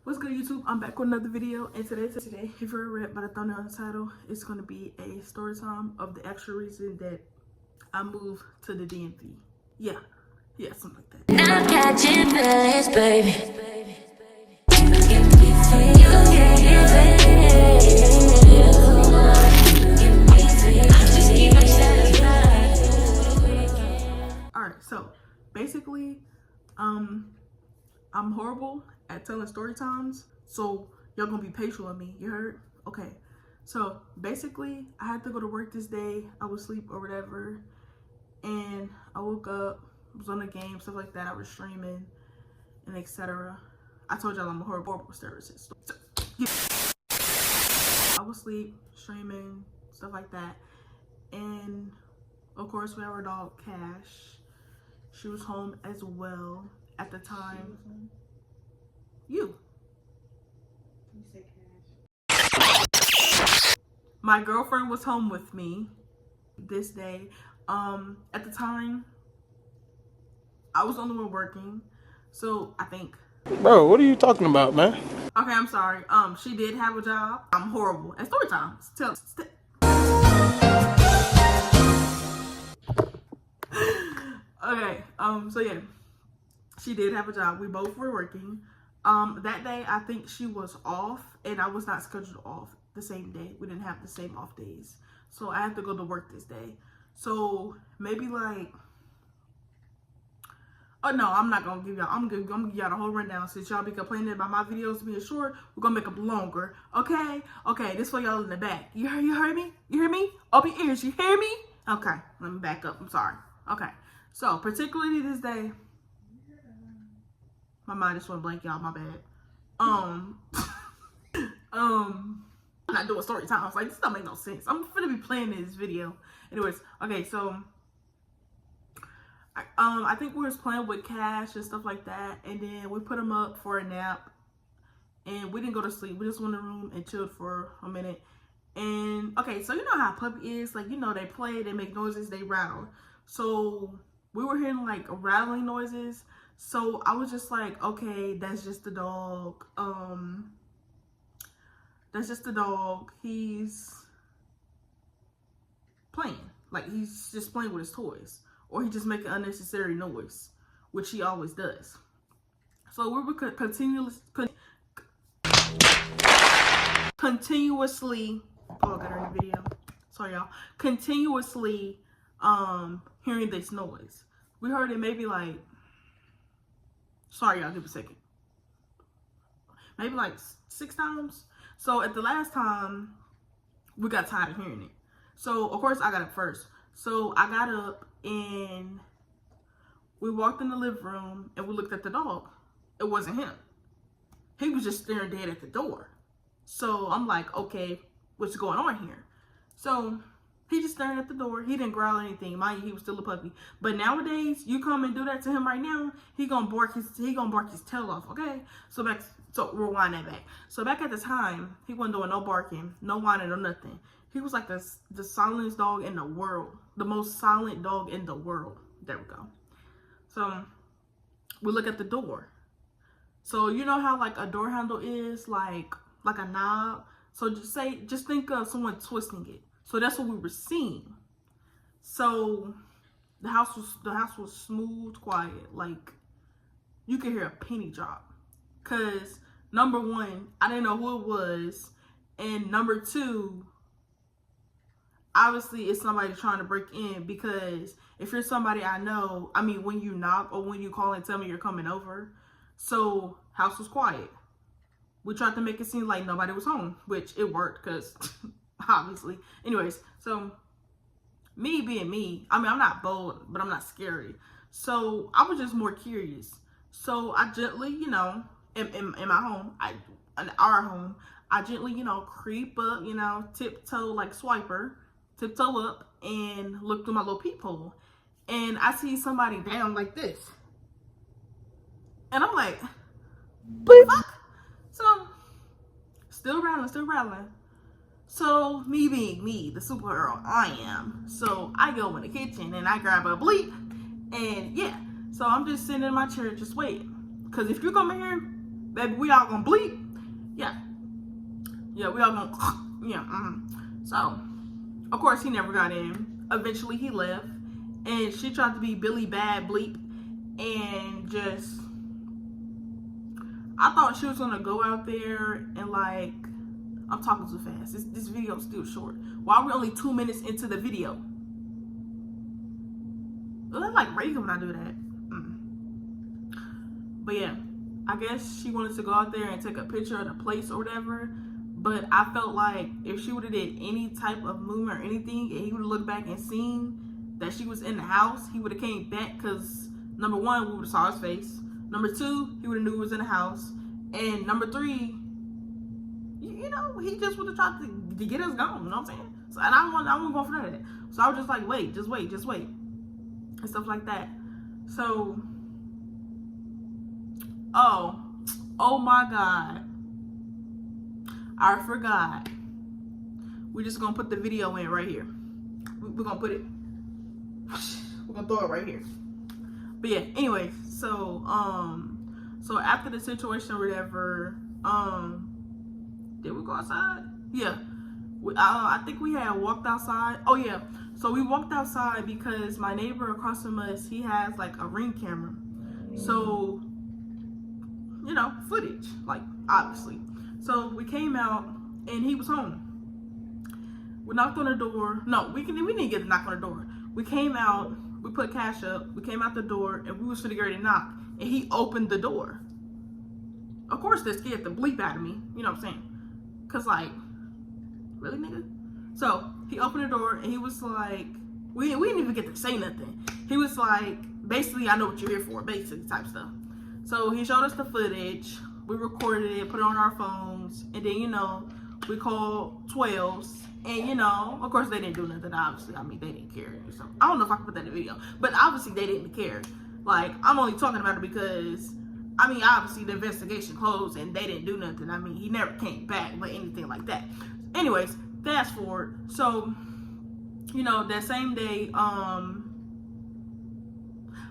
What's good, YouTube? I'm back with another video, and today, if you're read by the thumbnail and the title, it's going to be a story time of the actual reason that I moved to the DMV. Yeah, something like that. I'm catching feelings, baby. Alright, so basically, I'm horrible at telling story times, so y'all gonna be patient with me, you heard? Okay, so basically, I had to go to work this day. I was asleep or whatever, and I woke up, was on the game, stuff like that. I was streaming and etc. I told y'all I'm a horrible services. So, yeah. I was asleep, streaming, stuff like that, and of course we have our dog Cash. She was home as well at the time. You said Cash. My girlfriend was home with me this day. At the time, I was the only one working, so I think. Bro, what are you talking about, man? Okay, I'm sorry. She did have a job. I'm horrible at story times. Okay. So yeah, she did have a job. We both were working. That day I think she was off, and I was not scheduled off the same day. We didn't have the same off days, so I had to go to work this day. So maybe like. Oh no, I'm not gonna give y'all. I'm gonna give y'all the whole rundown. Since y'all be complaining about my videos being short, we're gonna make them longer. Okay? Okay, this for y'all in the back. You heard me? You hear me? Open your ears, you hear me? Okay, let me back up. I'm sorry. Okay. So particularly this day. My mind just went blank, y'all, my bad. I'm not doing story times. Like, this don't make no sense. I'm gonna be playing this video. Anyways, okay, so I think we was playing with Cash and stuff like that, and then we put him up for a nap, and we didn't go to sleep. We just went in the room and chilled for a minute. And okay, so you know how a puppy is, like, you know, they play, they make noises, they rattle. So we were hearing like rattling noises. So I was just like, okay, that's just the dog. That's just the dog. He's playing, like he's just playing with his toys. Or he just make an unnecessary noise, which he always does. So we were continuously, oh, I got her in the video. Sorry, y'all. Continuously hearing this noise. We heard it maybe like, sorry, y'all, give me a second. Maybe like 6 times. So at the last time, we got tired of hearing it. So of course I got up first. So I got up and we walked in the living room and we looked at the dog. It wasn't him. He was just staring dead at the door. So I'm like, okay, what's going on here? So he just staring at the door. He didn't growl or anything. Mind you, he was still a puppy. But nowadays, you come and do that to him right now, he gonna bark his tail off. Okay. So rewind that back. So back at the time, he wasn't doing no barking, no whining, or nothing. He was like the silentest dog in the world. The most silent dog in the world. There we go. So we look at the door. So you know how like a door handle is like a knob. So just think of someone twisting it. So that's what we were seeing. So the house was smooth, quiet. Like you could hear a penny drop. Cause number one, I didn't know who it was, and number two, obviously it's somebody trying to break in, because if you're somebody I know, I mean, when you knock or when you call and tell me you're coming over. So house was quiet. We tried to make it seem like nobody was home, which it worked because obviously. Anyways, so me being me, I mean, I'm not bold, but I'm not scary. So I was just more curious. So I gently, you know, in my home, in our home, I gently, you know, creep up, you know, tiptoe like Swiper. Tiptoe up and look through my little peephole, and I see somebody down like this, and I'm like, "What the fuck?" So still rattling. So me being me, the superhero I am, so I go in the kitchen and I grab a bleep, and yeah, so I'm just sitting in my chair just waiting, because if you come in here, Baby, we all gonna bleep. Yeah. Yeah, we all gonna, yeah. So, of course, he never got in. Eventually, he left. And she tried to be Billy Bad Bleep. And just, I thought she was gonna go out there and like, I'm talking too fast. This video is still short. Why are we only 2 minutes into the video? I like Reagan when I do that. But yeah, I guess she wanted to go out there and take a picture of the place or whatever. But I felt like if she would have did any type of movement or anything, and he would have looked back and seen that she was in the house, he would have came back because number one, we would have saw his face. Number two, he would have knew he was in the house. And number three, you know, he just would have tried to get us gone. You know what I'm saying? So, and I wasn't going for none of that. So I was just like, wait, just wait, and stuff like that. So, oh my God, I forgot. We're just gonna put the video in right here. We're gonna put it. We're gonna throw it right here. But yeah, anyway, so after the situation or whatever, did we go outside? Yeah. I think we had walked outside. Oh yeah. So we walked outside because my neighbor across from us, he has like a Ring camera. So, you know, footage, like obviously. So we came out and he was home. We knocked on the door. No, we didn't get to knock on the door. We came out, we put cash up, we came out the door, and we was finna get ready to knock. And he opened the door. Of course, that scared the bleep out of me. You know what I'm saying? Cause like, really, nigga? So he opened the door and he was like, we didn't even get to say nothing. He was like, basically, I know what you're here for, basically type stuff. So he showed us the footage. We recorded it, put it on our phones, and then, you know, we called 12s. And, you know, of course, they didn't do nothing, obviously. I mean, they didn't care. So, I don't know if I can put that in the video. But obviously, they didn't care. Like, I'm only talking about it because, I mean, obviously, the investigation closed and they didn't do nothing. I mean, he never came back or anything like that. Anyways, fast forward. So, you know, that same day,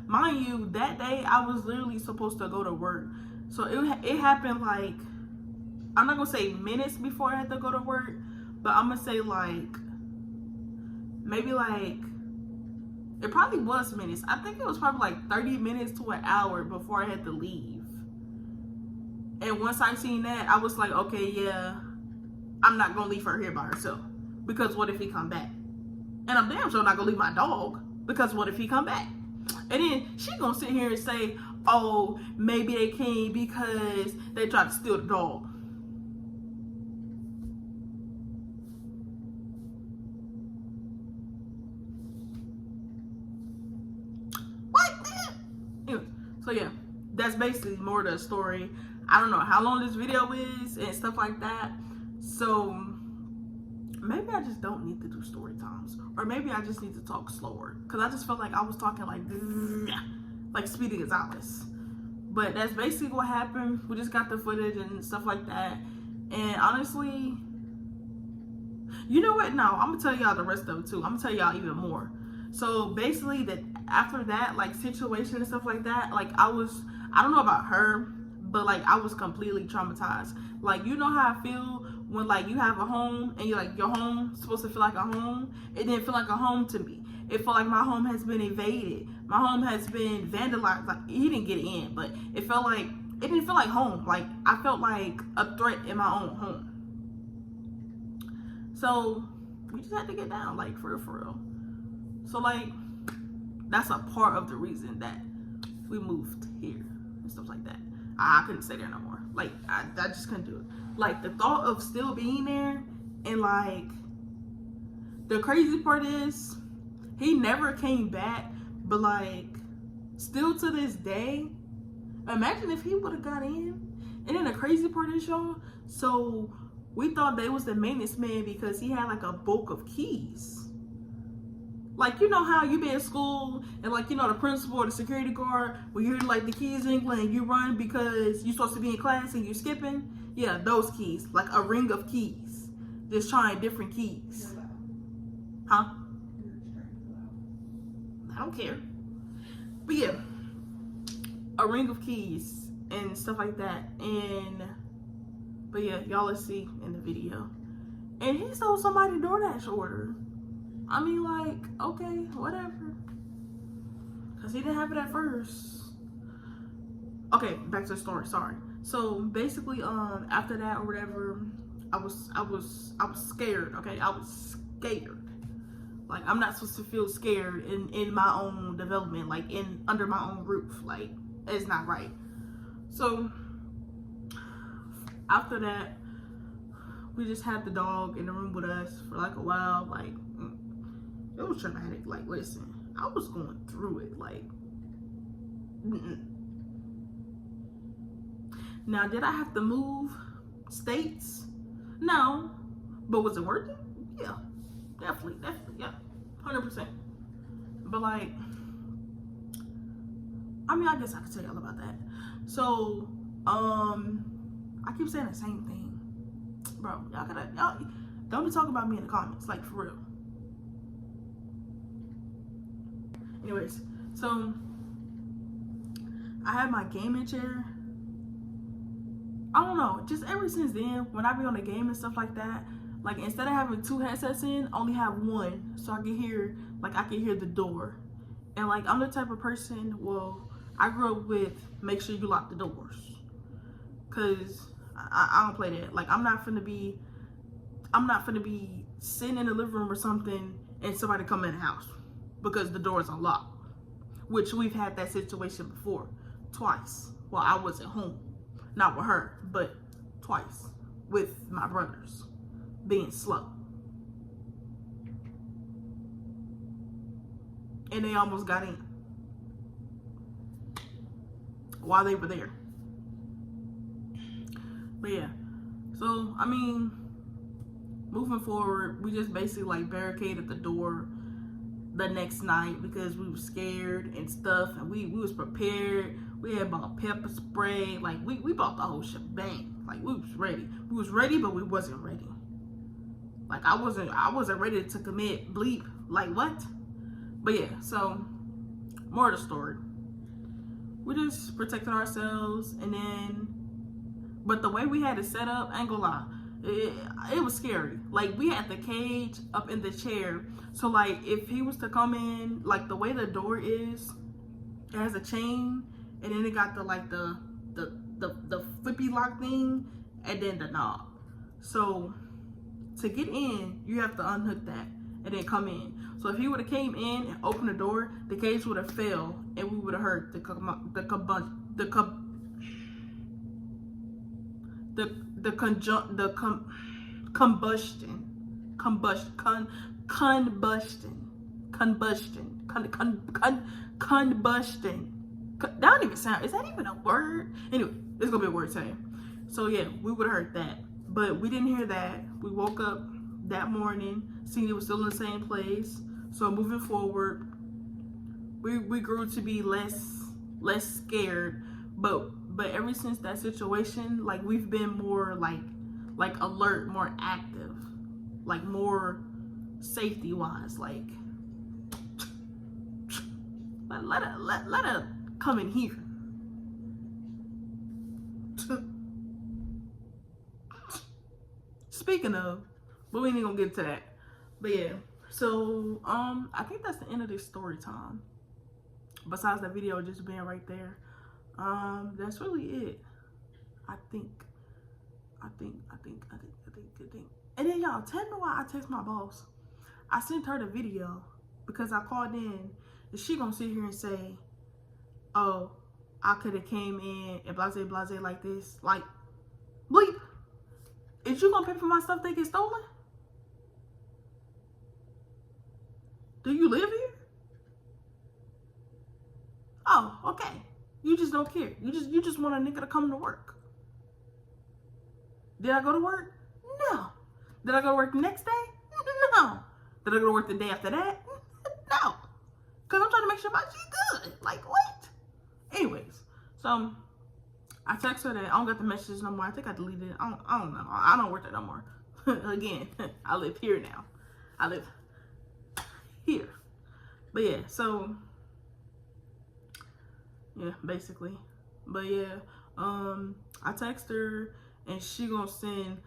mind you, that day, I was literally supposed to go to work. So, it happened, like, I'm not going to say minutes before I had to go to work. But I'm going to say like, maybe like, it probably was minutes. I think it was probably like 30 minutes to an hour before I had to leave. And once I seen that, I was like, okay, yeah, I'm not going to leave her here by herself. Because what if he come back? And I'm damn sure not going to leave my dog. Because what if he come back? And then she going to sit here and say, oh, maybe they came because they tried to steal the dog. So yeah, that's basically more of the story. I don't know how long this video is and stuff like that. So maybe I just don't need to do story times. Or maybe I just need to talk slower. Because I just felt like I was talking like Speedy Gonzalez. But that's basically what happened. We just got the footage and stuff like that. And honestly, you know what? No, I'm going to tell y'all the rest of it too. I'm going to tell y'all even more. So basically, that after that, like, situation and stuff like that, like, I don't know about her, but like, I was completely traumatized. Like, you know how I feel when like you have a home and you're like, your home supposed to feel like a home? It didn't feel like a home to me. It felt like my home has been invaded. My home has been vandalized. Like, he didn't get in, but it didn't feel like home. Like, I felt like a threat in my own home. So we just had to get down, like, for real. So, like, that's a part of the reason that we moved here and stuff like that. I couldn't stay there no more. Like, I just couldn't do it. Like, the thought of still being there, and, like, the crazy part is, he never came back, but, like, still to this day, imagine if he would have got in. And then the crazy part is, y'all, so we thought they was the maintenance man because he had, like, a bulk of keys. Like, you know how you be at school and, like, you know, the principal or the security guard, when you hear, like, the keys jingling and you run because you're supposed to be in class and you're skipping? Yeah, those keys. Like a ring of keys. Just trying different keys. Huh? I don't care. But yeah, a ring of keys. and stuff like that. And but yeah, y'all let's see in the video. And he stole somebody's DoorDash order. I mean, like, okay, whatever. Cause he didn't have it at first. Okay, back to the story. Sorry. So basically, after that or whatever, I was scared. Okay, I was scared. Like, I'm not supposed to feel scared in my own development, like under my own roof. Like, it's not right. So after that, we just had the dog in the room with us for like a while. Like, it was traumatic. Like, listen, I was going through it. Like, Now, did I have to move states? No. But was it worth it? Yeah. Definitely, yeah. 100%. But like, I mean, I guess I could tell y'all about that. So, I keep saying the same thing. Bro, y'all don't be talking about me in the comments, like, for real. Anyways, so I have my gaming chair. I don't know, just ever since then, when I be on the game and stuff like that, like, instead of having 2 headsets in, only have one, so I can hear, like, I can hear the door. And like, I'm the type of person, well, I grew up with make sure you lock the doors, cause I don't play that. Like, I'm not finna be sitting in the living room or something and somebody come in the house because the door is unlocked, which we've had that situation before, twice. Well, I wasn't home, not with her, but twice with my brothers being slow, and they almost got in while they were there. But yeah, so I mean, moving forward, we just basically like barricaded the door the next night because we were scared and stuff, and we was prepared. We had bought pepper spray, like we bought the whole shebang. Like, we was ready. We was ready, but we wasn't ready. Like, I wasn't ready to commit bleep. Like, what? But yeah, so more of the story. We just protected ourselves, and then, but the way we had it set up, I ain't gonna lie, it was scary. Like, we had the cage up in the chair, so like, if he was to come in, like, the way the door is, it has a chain, and then it got the like the flippy lock thing, and then the knob. So to get in, you have to unhook that and then come in. So if he would have came in and opened the door, the cage would have fell, and we would have heard the combustion. That don't even sound, is that even a word? Anyway, it's gonna be a word saying. So yeah, we would have heard that, but we didn't hear that. We woke up that morning, seeing it was still in the same place. So moving forward, we grew to be less scared, but ever since that situation, like, we've been more like alert, more active, like more safety wise. Like, let her come in here. Speaking of, but we ain't gonna get to that. But yeah, so I think that's the end of this story time. Besides that video just being right there, that's really it. I think. And then y'all, tell me why I text my boss. I sent her the video because I called in, and she gonna sit here and say, oh, I could have came in and blase like this. Like, bleep. Is you gonna pay for my stuff that get stolen? Do you live here? Oh, okay. You just don't care. You just want a nigga to come to work. Did I go to work? No. Did I go to work the next day? No. Did I go to work the day after that? No. Because I'm trying to make sure my G good. Like, what? Anyways, so I text her that I don't got the messages no more. I think I deleted it. I don't know. I don't work there no more. Again, I live here now. I live here. But yeah, so yeah, basically. But yeah, I text her and she gonna send,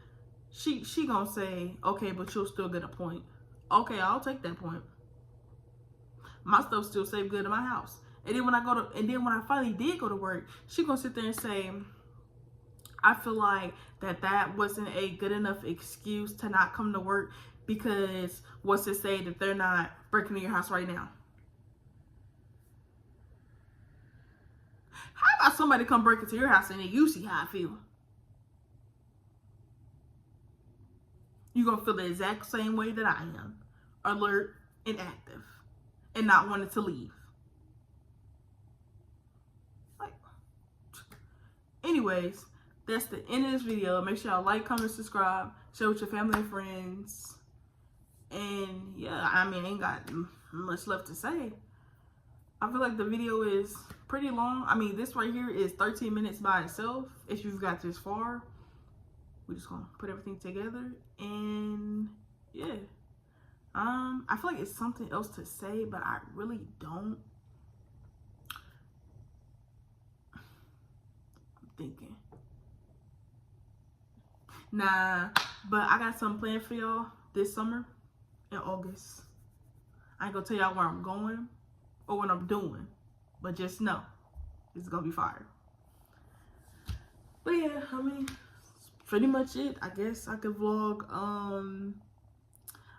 she gonna say, okay, but you'll still get a point. Okay, I'll take that point. My stuff still safe good in my house. And then when I finally did go to work, she gonna sit there and say, I feel like that wasn't a good enough excuse to not come to work because what's to say that they're not breaking into your house right now? How about somebody come break into your house and then you see how I feel? You're gonna feel the exact same way that I am, alert and active and not wanting to leave. Like, anyways, that's the end of this video. Make sure y'all like, comment, subscribe, share with your family and friends. And yeah, I mean, I ain't got much left to say. I feel like the video is pretty long. I mean, this right here is 13 minutes by itself. If you've got this far, we're just gonna put everything together. And yeah, I feel like it's something else to say, but I really don't. I'm thinking. Nah, but I got something planned for y'all this summer in August. I ain't gonna tell y'all where I'm going or what I'm doing, but just know it's gonna be fire. But yeah, I mean, that's pretty much it. I guess I could vlog.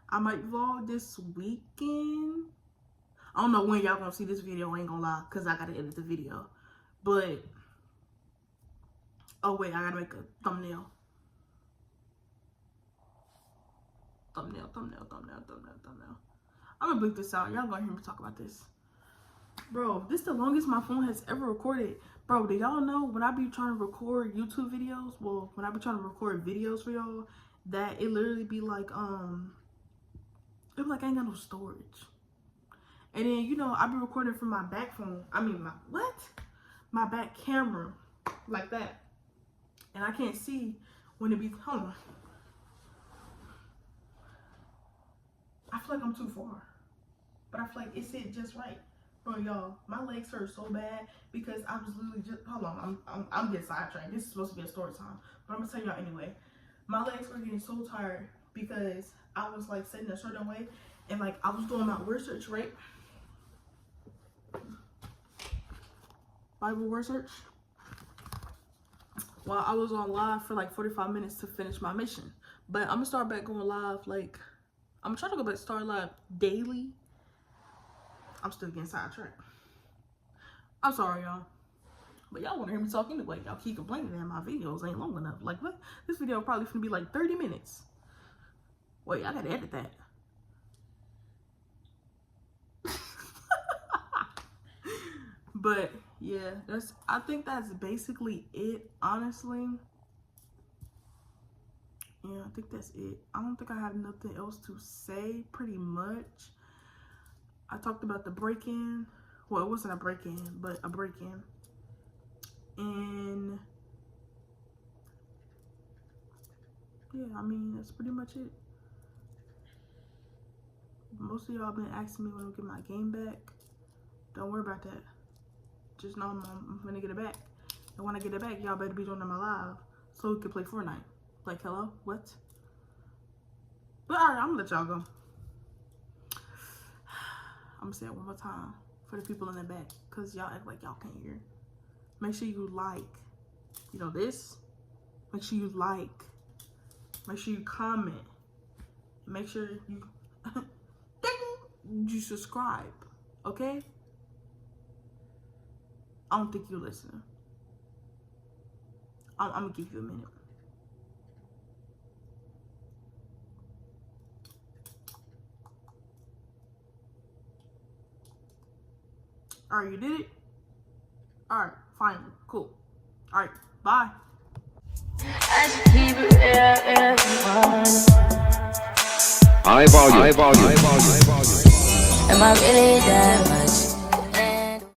I might vlog this weekend. I don't know when y'all gonna see this video, I ain't gonna lie, because I gotta edit the video. But oh wait, I gotta make a thumbnail. Thumbnail. I'm gonna bleep this out. Y'all gonna hear me talk about this. Bro, this is the longest my phone has ever recorded. Bro, do y'all know when I be trying to record YouTube videos, well, when I be trying to record videos for y'all, that it literally be like, it be like I ain't got no storage. And then, you know, I be recording from my back phone. I mean, my back camera, like that. And I can't see when it be, hold on. I feel like I'm too far, but I feel like it's it just right. Bro, y'all, my legs hurt so bad because I was literally just, hold on, I'm getting sidetracked. This is supposed to be a story time, but I'm gonna tell y'all anyway. My legs were getting so tired because I was like sitting a certain way and like I was doing my research, right? Bible research. While I was on live for like 45 minutes to finish my mission. But I'm gonna start back going live, like, I'm trying to go back to start live daily. I'm still getting sidetracked. I'm sorry, y'all. But y'all want to hear me talk anyway. Y'all keep complaining that my videos ain't long enough. Like, what? This video probably gonna be like 30 minutes. Wait, I gotta edit that. But yeah, I think that's basically it, honestly. Yeah, I think that's it. I don't think I have nothing else to say, pretty much. I talked about the break-in. Well, it wasn't a break-in, but a break-in. And yeah, I mean, that's pretty much it. Most of y'all been asking me when I get my game back. Don't worry about that. Just know I'm gonna get it back. And when I get it back, y'all better be joining my live so we can play Fortnite. Like, hello? What? But alright, I'm gonna let y'all go. I'm gonna say it one more time for the people in the back, because y'all act like y'all can't hear. Make sure you like, you know, this. Make sure you like. Make sure you comment. Make sure you you subscribe. Okay? I don't think you're listening. I'm gonna give you a minute. Alright, you did it? Alright, finally. Cool. Alright, bye. I just keep it real, High volume. Am I really that?